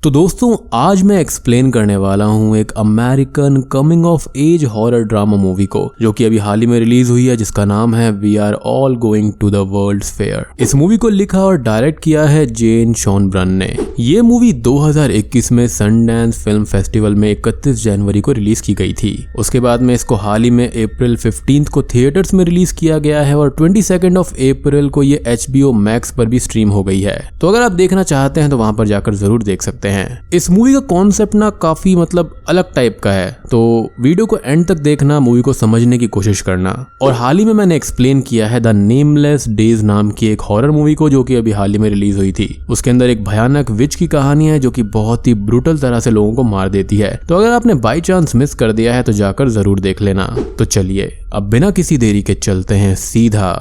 तो दोस्तों आज मैं एक्सप्लेन करने वाला हूँ एक American coming of age horror drama movie को, जो कि अभी हाल ही में रिलीज हुई है, जिसका नाम है we are all going to the world's fair. इस मूवी को लिखा और डायरेक्ट किया है जेन शॉनब्रन ने। ये मूवी 2021 में सनडांस फिल्म फेस्टिवल में 31 जनवरी को रिलीज की गई थी। उसके बाद में इसको हाल ही में अप्रैल 15 को थिएटर्स में रिलीज किया गया है और 22 अप्रैल को ये HBO Max पर भी स्ट्रीम हो गई है। तो अगर आप देखना चाहते हैं तो वहां पर जाकर जरूर देख सकते हैं। इस मूवी का कॉन्सेप्ट ना काफी अलग टाइप का है, तो वीडियो को एंड तक देखना, मूवी को समझने की कोशिश करना। और हाल ही में मैंने एक्सप्लेन किया है द नेमलेस डेज नाम की एक हॉरर मूवी को, जो कि अभी हाल ही में रिलीज हुई थी। उसके अंदर एक भयानक विच की कहानी है जो कि बहुत ही ब्रूटल तरह से लोगों को मार देती है। तो अगर आपने बाई चांस मिस कर दिया है तो जाकर जरूर देख लेना। तो चलिए अब बिना किसी देरी के चलते हैं सीधा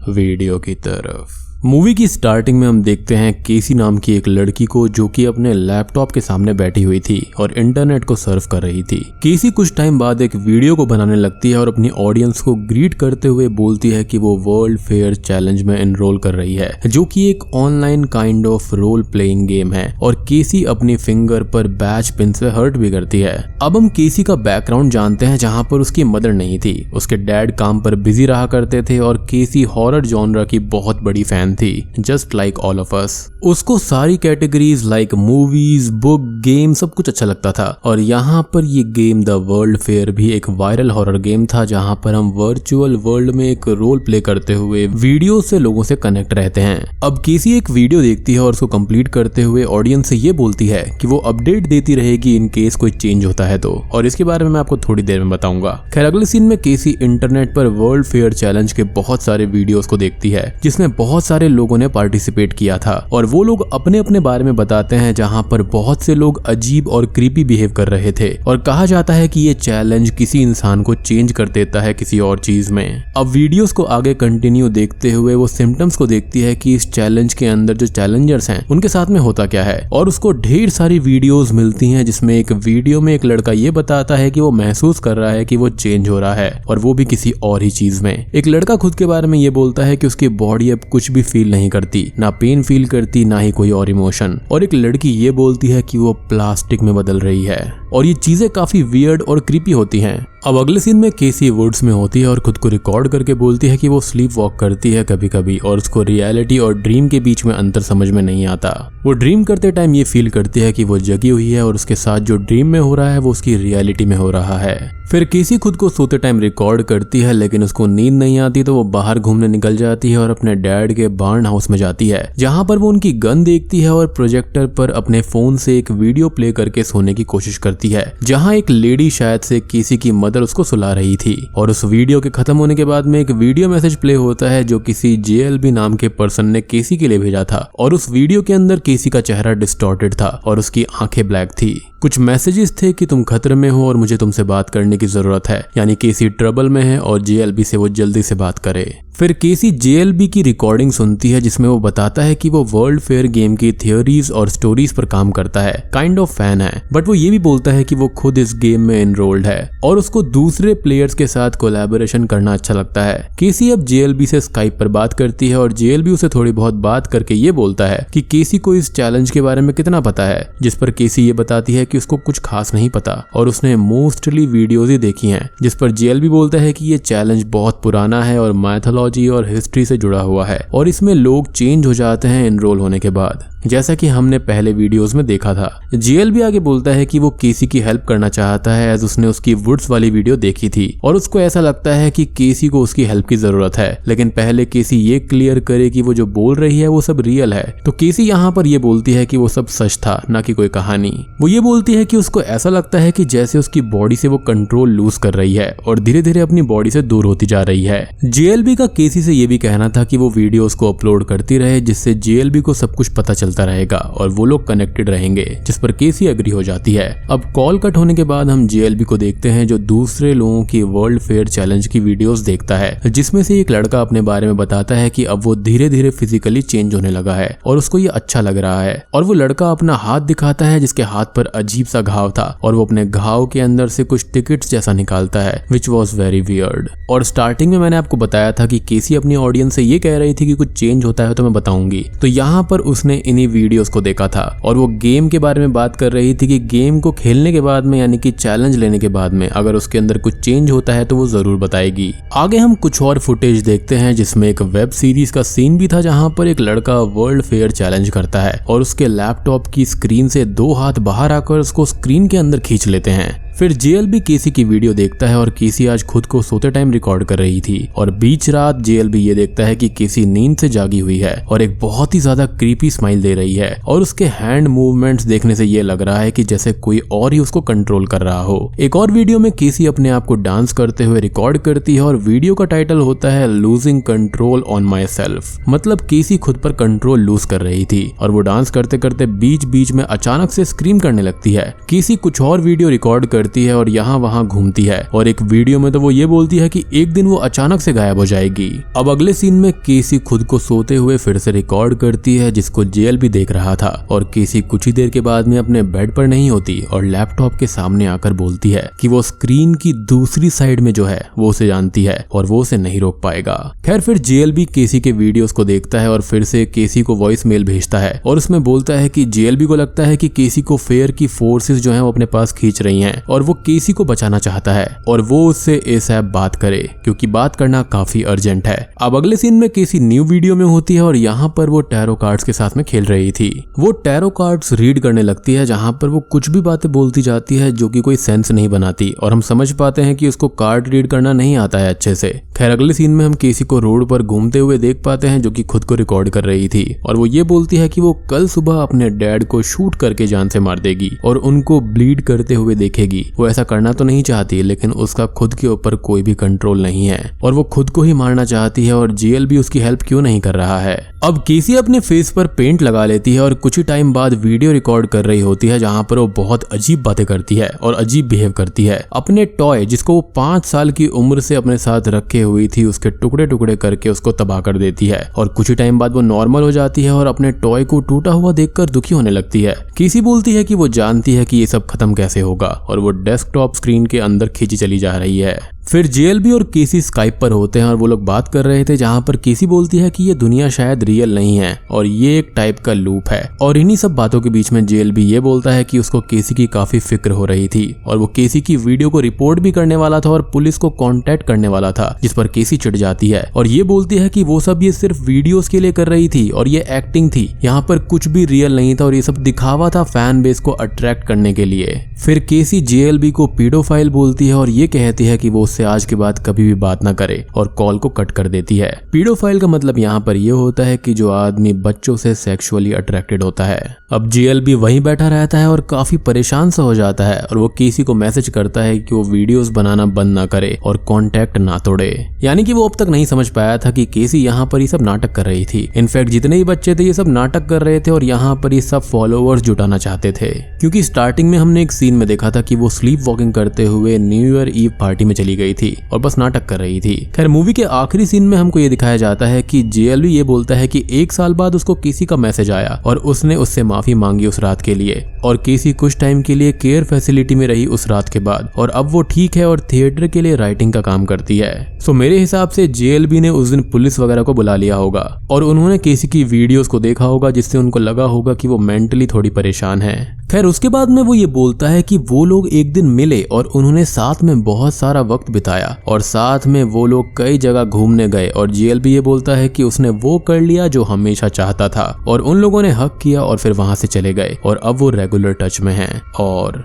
वीडियो की तरफ। मूवी की स्टार्टिंग में हम देखते हैं केसी नाम की एक लड़की को, जो कि अपने लैपटॉप के सामने बैठी हुई थी और इंटरनेट को सर्फ कर रही थी। केसी कुछ टाइम बाद एक वीडियो को बनाने लगती है और अपनी ऑडियंस को ग्रीट करते हुए बोलती है कि वो वर्ल्ड फेयर चैलेंज में एनरोल कर रही है, जो कि एक online kind of role playing game है। और केसी अपनी फिंगर पर बैच पिन से हर्ट भी करती है। अब हम केसी का बैकग्राउंड जानते हैं, जहाँ पर उसकी मदर नहीं थी। उसके डैड काम पर बिजी रहा करते थे और केसी हॉरर जॉनरा की बहुत बड़ी फैन थी, just like all of us. उसको सारी categories like movies, book, game सब कुछ अच्छा लगता था। और यहाँ पर ये गेम द वर्ल्ड फेयर भी एक वायरल हॉरर गेम था, जहाँ पर हम वर्चुअल वर्ल्ड में एक रोल प्ले करते हुए वीडियो से लोगों से कनेक्ट रहते हैं। अब केसी एक वीडियो देखती है और उसको कंप्लीट करते हुए ऑडियंस से ये बोलती है कि वो अपडेट देती रहेगी इन केस कोई चेंज होता है तो, और इसके बारे में मैं आपको थोड़ी देर में बताऊंगा। खैर अगले सीन में केसी इंटरनेट पर वर्ल्ड फेयर चैलेंज के बहुत सारे वीडियोस को देखती है, जिसमें बहुत सारे लोगों ने पार्टिसिपेट किया था और वो लोग अपने अपने बारे में बताते हैं, जहां पर बहुत से लोग अजीब और क्रीपी बिहेव कर रहे थे। और कहा जाता है कि ये चैलेंज किसी इंसान को चेंज कर देता है किसी और चीज में। अब वीडियोस को आगे कंटिन्यू देखते हुए वो सिम्टम्स को देखती है कि इस चैलेंज के अंदर जो चैलेंजर्स हैं उनके साथ में होता क्या है। और उसको ढेर सारी वीडियोस मिलती हैं, जिसमें एक वीडियो में एक लड़का ये बताता है कि वो महसूस कर रहा है कि वो चेंज हो रहा है, और वो भी किसी और ही चीज में। एक लड़का खुद के बारे में ये बोलता है कि उसकी बॉडी अब कुछ भी फील नहीं करती, ना पेन फील करती, ना ही कोई और इमोशन। और एक लड़की ये बोलती है कि वो प्लास्टिक में बदल रही है। और ये चीजें काफी वियर्ड और क्रीपी होती हैं। अब अगले सीन में केसी वुड्स में होती है और खुद को रिकॉर्ड करके बोलती है कि वो स्लीप वॉक करती है कभी कभी, और उसको रियलिटी और ड्रीम के बीच में अंतर समझ में नहीं आता। वो ड्रीम करते टाइम ये फील करती है कि वो जगी हुई है और उसके साथ जो ड्रीम में हो रहा है वो उसकी रियलिटी में हो रहा है। फिर केसी खुद को सोते टाइम रिकॉर्ड करती है, लेकिन उसको नींद नहीं आती तो वो बाहर घूमने निकल जाती है और अपने डैड के बार्न हाउस में जाती है, जहां पर वो उनकी गन देखती है और प्रोजेक्टर पर अपने फोन से एक वीडियो प्ले करके सोने की कोशिश करती है, जहां एक लेडी शायद से केसी की मदर उसको सुला रही थी। और उस वीडियो के खत्म होने के बाद में एक वीडियो मैसेज प्ले होता है, जो किसी JLB नाम के पर्सन ने केसी के लिए भेजा था। और उस वीडियो के अंदर केसी का चेहरा डिस्टॉर्टेड था और उसकी आंखें ब्लैक थी। कुछ मैसेजेस थे कि तुम खतरे में हो और मुझे तुमसे बात करने की जरूरत है, यानी केसी ट्रबल में है और JLB से वो जल्दी से बात करे। फिर केसी JLB की रिकॉर्डिंग सुनती है, जिसमें वो बताता है कि वो वर्ल्ड फेयर गेम की थियोरीज और स्टोरीज पर काम करता है, काइंड ऑफ फैन है। बट वो ये भी बोलता है कि वो खुद इस गेम में एनरोल्ड है और उसको दूसरे प्लेयर्स के साथ कोलैबोरेशन करना अच्छा लगता है। केसी अब JLB से स्काइप पर बात करती है और JLB उसे थोड़ी बहुत बात करके ये बोलता है कि केसी को इस चैलेंज के बारे में कितना पता है, जिस पर केसी ये बताती है कि उसको कुछ खास नहीं पता और उसने मोस्टली वीडियोज ही देखी हैं, जिस पर JLB बोलता है कि ये चैलेंज बहुत पुराना है और माइथोलॉजी और हिस्ट्री से जुड़ा हुआ है और इसमें लोग चेंज हो जाते हैं एनरोल होने के बाद, जैसा कि हमने पहले वीडियोस में देखा था। JLB आगे बोलता है कि वो केसी की हेल्प करना चाहता है, एज उसने उसकी वुड्स वाली वीडियो देखी थी और उसको ऐसा लगता है कि केसी को उसकी हेल्प की जरूरत है, लेकिन पहले केसी ये क्लियर करे कि वो जो बोल रही है वो सब रियल है। तो केसी यहाँ पर ये बोलती है कि वो सब सच था, ना कि कोई कहानी। वो ये बोलती है कि उसको ऐसा लगता है कि जैसे उसकी बॉडी से वो कंट्रोल लूज कर रही है और धीरे धीरे अपनी बॉडी से दूर होती जा रही है। JLB का केसी से ये भी कहना था कि वो वीडियोस को अपलोड करती रहे, जिससे JLB को सब कुछ पता चलता रहेगा और वो लोग कनेक्टेड रहेंगे, जिस पर केसी एग्री हो जाती है। अब कॉल कट होने के बाद हम JLB को देखते हैं, जो दूसरे लोगों की वर्ल्ड फेयर चैलेंज की वीडियोस देखता है, जिसमें से एक लड़का अपने बारे में बताता है कि अब वो धीरे धीरे फिजिकली चेंज होने लगा है और उसको ये अच्छा लग रहा है। और वो लड़का अपना हाथ दिखाता है, जिसके हाथ पर अजीब सा घाव था और वो अपने घाव के अंदर से कुछ टिकट्स जैसा निकालता है, विच वॉज वेरी वियर्ड। और स्टार्टिंग में मैंने आपको बताया था कि केसी अपनी ऑडियंस से ये कह रही थी कि कुछ चेंज होता है तो मैं बताऊंगी। तो यहाँ पर उसने इन्हीं वीडियोस को देखा था और वो गेम के बारे में बात कर रही थी कि गेम को खेलने के बाद में, यानी कि चैलेंज लेने के बाद में अगर उसके अंदर कुछ चेंज होता है तो वो जरूर बताएगी। आगे हम कुछ और फुटेज देखते हैं जिसमें एक वेब सीरीज का सीन भी था जहाँ पर एक लड़का वर्ल्ड फेयर चैलेंज करता है और उसके लैपटॉप की स्क्रीन से 2 हाथ बाहर आकर उसको स्क्रीन के अंदर खींच लेते हैं। फिर जेएलबी केसी की वीडियो देखता है और केसी आज खुद को सोते टाइम रिकॉर्ड कर रही थी और बीच रात जेएलबी ये देखता है कि केसी नींद से जागी हुई है और एक बहुत ही ज्यादा क्रीपी स्माइल दे रही है और उसके हैंड मूवमेंट्स देखने से ये लग रहा है कि जैसे कोई और ही उसको कंट्रोल कर रहा हो। एक और वीडियो में केसी अपने आप को डांस करते हुए रिकॉर्ड करती है और वीडियो का टाइटल होता है losing control on my self, मतलब केसी खुद पर कंट्रोल लूज कर रही थी और वो डांस करते करते बीच बीच में अचानक से स्क्रीम करने लगती है। केसी कुछ और वीडियो रिकॉर्ड करती है और यहाँ वहाँ घूमती है और एक वीडियो में तो वो ये बोलती है कि एक दिन वो अचानक से गायब हो जाएगी। अब अगले सीन में केसी खुद को सोते हुए फिर से रिकॉर्ड करती है जिसको जेएलबी देख रहा था और केसी कुछ ही देर के बाद में अपने बेड पर नहीं होती और लैपटॉप के सामने आकर बोलती है कि वो स्क्रीन की दूसरी साइड में जो है वो उसे जानती है और वो उसे नहीं रोक पाएगा। खैर फिर जेएलबी केसी के वीडियोस को देखता है और फिर से केसी को वॉइस मेल भेजता है और उसमें बोलता है कि जेएलबी को लगता है कि केसी को फेयर की फोर्सेस जो है वो अपने पास खींच रही हैं और वो केसी को बचाना चाहता है और वो उससे एसएप बात करे क्योंकि बात करना काफी अर्जेंट है। अब अगले सीन में केसी न्यू वीडियो में होती है और यहाँ पर वो टैरो कार्ड्स के साथ में खेल रही थी। वो टैरो कार्ड्स रीड करने लगती है जहाँ पर वो कुछ भी बातें बोलती जाती है जो कि कोई सेंस नहीं बनाती और हम समझ पाते हैं कि उसको कार्ड रीड करना नहीं आता है अच्छे से। खैर अगले सीन में हम केसी को रोड पर घूमते हुए देख पाते हैं जो कि खुद को रिकॉर्ड कर रही थी और वो ये बोलती है कि वो कल सुबह अपने डैड को शूट करके जान से मार देगी और उनको ब्लीड करते हुए देखेगी। वो ऐसा करना तो नहीं चाहती लेकिन उसका खुद के ऊपर कोई भी कंट्रोल नहीं है और वो खुद को ही मारना चाहती है और जेएलबी उसकी हेल्प क्यों नहीं कर रहा है। अब केसी अपने फेस पर पेंट लगा लेती है और कुछ ही टाइम बाद वीडियो रिकॉर्ड कर रही होती है जहाँ पर वो बहुत अजीब बातें करती है और अजीब बिहेव करती है। अपने टॉय जिसको वो 5 साल की उम्र से अपने साथ रखे हुई थी उसके टुकड़े टुकड़े करके उसको तबाह कर देती है और कुछ ही टाइम बाद वो नॉर्मल हो जाती है और अपने टॉय को टूटा हुआ देखकर दुखी होने लगती है। केसी बोलती है कि वो जानती है कि ये सब खत्म कैसे होगा और वो डेस्कटॉप स्क्रीन के अंदर खींची चली जा रही है। फिर जेएलबी और केसी स्काइप पर होते हैं और वो लोग बात कर रहे थे जहाँ पर केसी बोलती है कि ये दुनिया शायद रियल नहीं है और ये एक टाइप का लूप है और इन्हीं सब बातों के बीच में जेएलबी ये बोलता है कि उसको केसी की काफी फिक्र हो रही थी और वो केसी की वीडियो को रिपोर्ट भी करने वाला था और पुलिस को कांटेक्ट करने वाला था, जिस पर केसी चिढ़ जाती है और ये बोलती है कि वो सब ये सिर्फ वीडियोस के लिए कर रही थी और ये एक्टिंग थी, यहाँ पर कुछ भी रियल नहीं था और ये सब दिखावा था फैन बेस को अट्रैक्ट करने के लिए। फिर केसी जेएलबी को पीडोफाइल बोलती है और ये कहती है कि वो उससे आज के बाद कभी भी बात ना करे और कॉल को कट कर देती है। पीडोफाइल का मतलब यहाँ पर ये होता है कि जो आदमी बच्चों से सेक्सुअली अट्रैक्टेड होता है। अब जेएलबी वहीं बैठा रहता है और काफी परेशान सा हो जाता है और वो केसी को मैसेज करता है कि वो वीडियोस बनाना बंद ना करे और कांटेक्ट ना तोड़े। यानी कि वो अब तक नहीं समझ पाया था कि केसी यहाँ पर ये सब नाटक कर रही थी। इनफैक्ट जितने ही बच्चे थे ये सब नाटक कर रहे थे और यहाँ पर ये सब फॉलोअर्स जुटाना चाहते थे, क्योंकि स्टार्टिंग में हमने एक सीन में देखा था कि वो स्लीप वॉकिंग करते हुए न्यू ईयर ईव पार्टी में चली गई थी और बस नाटक कर रही थी। खैर मूवी के आखिरी सीन में हमको ये दिखाया जाता है कि जेएलबी ये बोलता है कि 1 साल बाद उसको केसी का मैसेज आया और उसने उससे माफी मांगी उस रात के लिए और केसी कुछ टाइम के लिए केयर फैसिलिटी में रही उस रात के बाद और अब वो ठीक है और थिएटर के लिए राइटिंग का काम करती है। सो मेरे हिसाब से जेएलबी ने उस दिन पुलिस वगैरह को बुला लिया होगा और उन्होंने केसी की वीडियोस को देखा होगा जिससे उनको लगा होगा कि वो मेंटली थोड़ी परेशान है। खैर उसके बाद में वो ये बोलता है कि वो लोग एक दिन मिले और उन्होंने साथ में बहुत सारा वक्त बिताया और साथ में वो लोग कई जगह घूमने गए और जेएलबी ये बोलता है कि उसने वो कर लिया जो हमेशा चाहता था और उन लोगों ने हक किया और फिर वहां से चले गए और अब वो रेगुलर टच में हैं और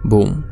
बूम,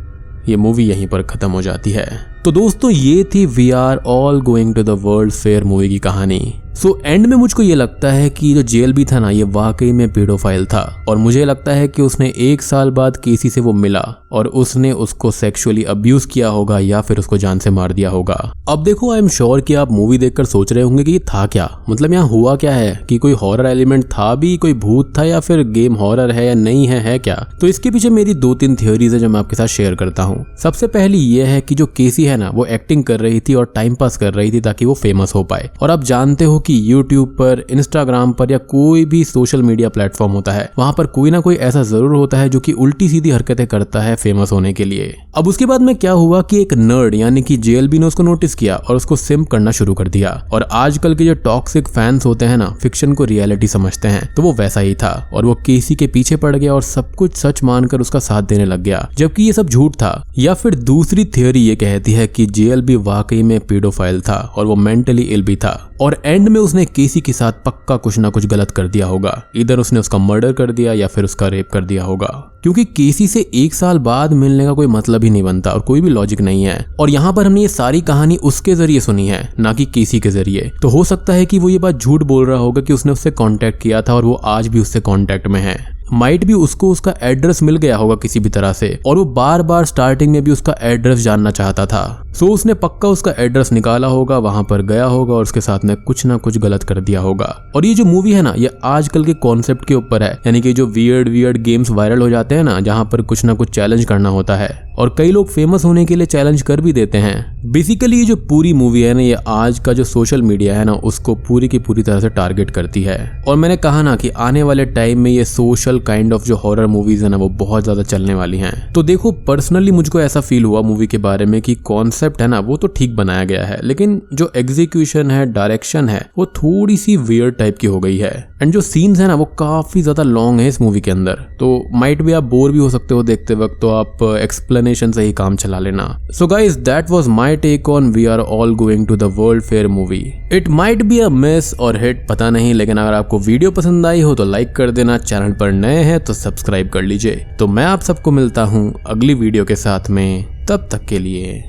ये मूवी यहीं पर खत्म हो जाती है। तो दोस्तों ये थी we are all going to the world fair movie की कहानी। सो एंड में मुझको ये लगता है कि जो जेएलबी था ना ये वाकई में पेडोफाइल था और मुझे लगता है कि उसने 1 साल बाद केसी से वो मिला और उसने उसको सेक्सुअली अब्यूज किया होगा या फिर उसको जान से मार दिया होगा। अब देखो आई एम श्योर कि आप मूवी देखकर सोच रहे होंगे कि ये था क्या, मतलब यहाँ हुआ क्या है, कि कोई हॉरर एलिमेंट था भी, कोई भूत था या फिर गेम हॉरर है या नहीं है क्या। तो इसके पीछे मेरी 2-3 थ्योरीज है जो मैं आपके साथ शेयर करता हूँ। सबसे पहली ये है कि जो केसी है ना वो एक्टिंग कर रही थी और टाइम पास कर रही थी ताकि वो फेमस हो पाए। और आप जानते हो कि यूट्यूब पर, इंस्टाग्राम पर या कोई भी सोशल मीडिया प्लेटफॉर्म होता है, वहां पर कोई ना कोई ऐसा जरूर होता है जो कि उल्टी सीधी हरकतें करता है फेमस होने के लिए। अब उसके बाद में क्या हुआ कि एक नर्ड यानी कि जेएलबी ने उसको नोटिस किया और उसको सिम्प करना शुरू कर दिया। और आजकल के जो टॉक्सिक फैंस होते हैं ना, फिक्शन को रियलिटी समझते हैं, तो वो वैसा ही था और वो केसी के पीछे पड़ गया और सब कुछ सच मानकर उसका साथ देने लग गया, जबकि ये सब झूठ था। या फिर दूसरी थियोरी ये कहती है कि जेएलबी वाकई में पेडोफाइल था और वो मेंटली इल भी था और एंड में उसने केसी के साथ पक्का कुछ ना कुछ गलत कर दिया होगा। इधर उसने उसका मर्डर कर दिया या फिर उसका रेप कर दिया होगा, क्योंकि केसी से 1 साल बाद मिलने का कोई मतलब ही नहीं बनता और कोई भी लॉजिक नहीं है। और यहाँ पर हमने ये सारी कहानी उसके जरिए सुनी है, ना कि केसी के जरिए। तो हो सकता है कि वो ये बात झूठ बोल रहा होगा कि उसने उससे कांटेक्ट किया था और वो आज भी उससे कांटेक्ट में है। माइट भी उसको उसका एड्रेस मिल गया होगा किसी भी तरह से और वो बार बार स्टार्टिंग में भी उसका एड्रेस जानना चाहता था। सो उसने पक्का उसका एड्रेस निकाला होगा, वहां पर गया होगा और उसके साथ में कुछ ना कुछ गलत कर दिया होगा। और ये जो मूवी है ना, ये आजकल के कॉन्सेप्ट के ऊपर है, यानी कि जो वियर्ड गेम्स वायरल हो जाते हैं ना, जहां पर कुछ ना कुछ चैलेंज करना होता है और कई लोग फेमस होने के लिए चैलेंज कर भी देते हैं। बेसिकली ये जो पूरी मूवी है ना, ये आज का जो सोशल मीडिया है ना, उसको पूरी की पूरी तरह से टारगेट करती है। और मैंने कहा ना कि आने वाले टाइम में ये सोशल काइंड ऑफ जो हॉरर मूवीज है ना, वो बहुत ज्यादा चलने वाली हैं। तो देखो, पर्सनली मुझको ऐसा फील हुआ मूवी के बारे में कि कॉन्सेप्ट है ना वो तो ठीक बनाया गया है, लेकिन जो एग्जीक्यूशन है, डायरेक्शन है, वो थोड़ी सी वियर्ड टाइप की हो गई है। एंड जो सीन्स है ना वो काफी ज्यादा लॉन्ग है इस मूवी के अंदर, तो माइट भी आप बोर भी हो सकते हो देखते वक्त, तो आप एक्सप्लेनेशन से ही काम चला लेना। So guys, that was my take on we are all going to the world fair movie. It might be a miss or hit, पता नहीं, लेकिन अगर आपको वीडियो पसंद आई हो तो लाइक कर देना, चैनल पर नए हैं तो सब्सक्राइब कर लीजिए। तो मैं आप सबको मिलता हूँ अगली वीडियो के साथ में, तब तक के लिए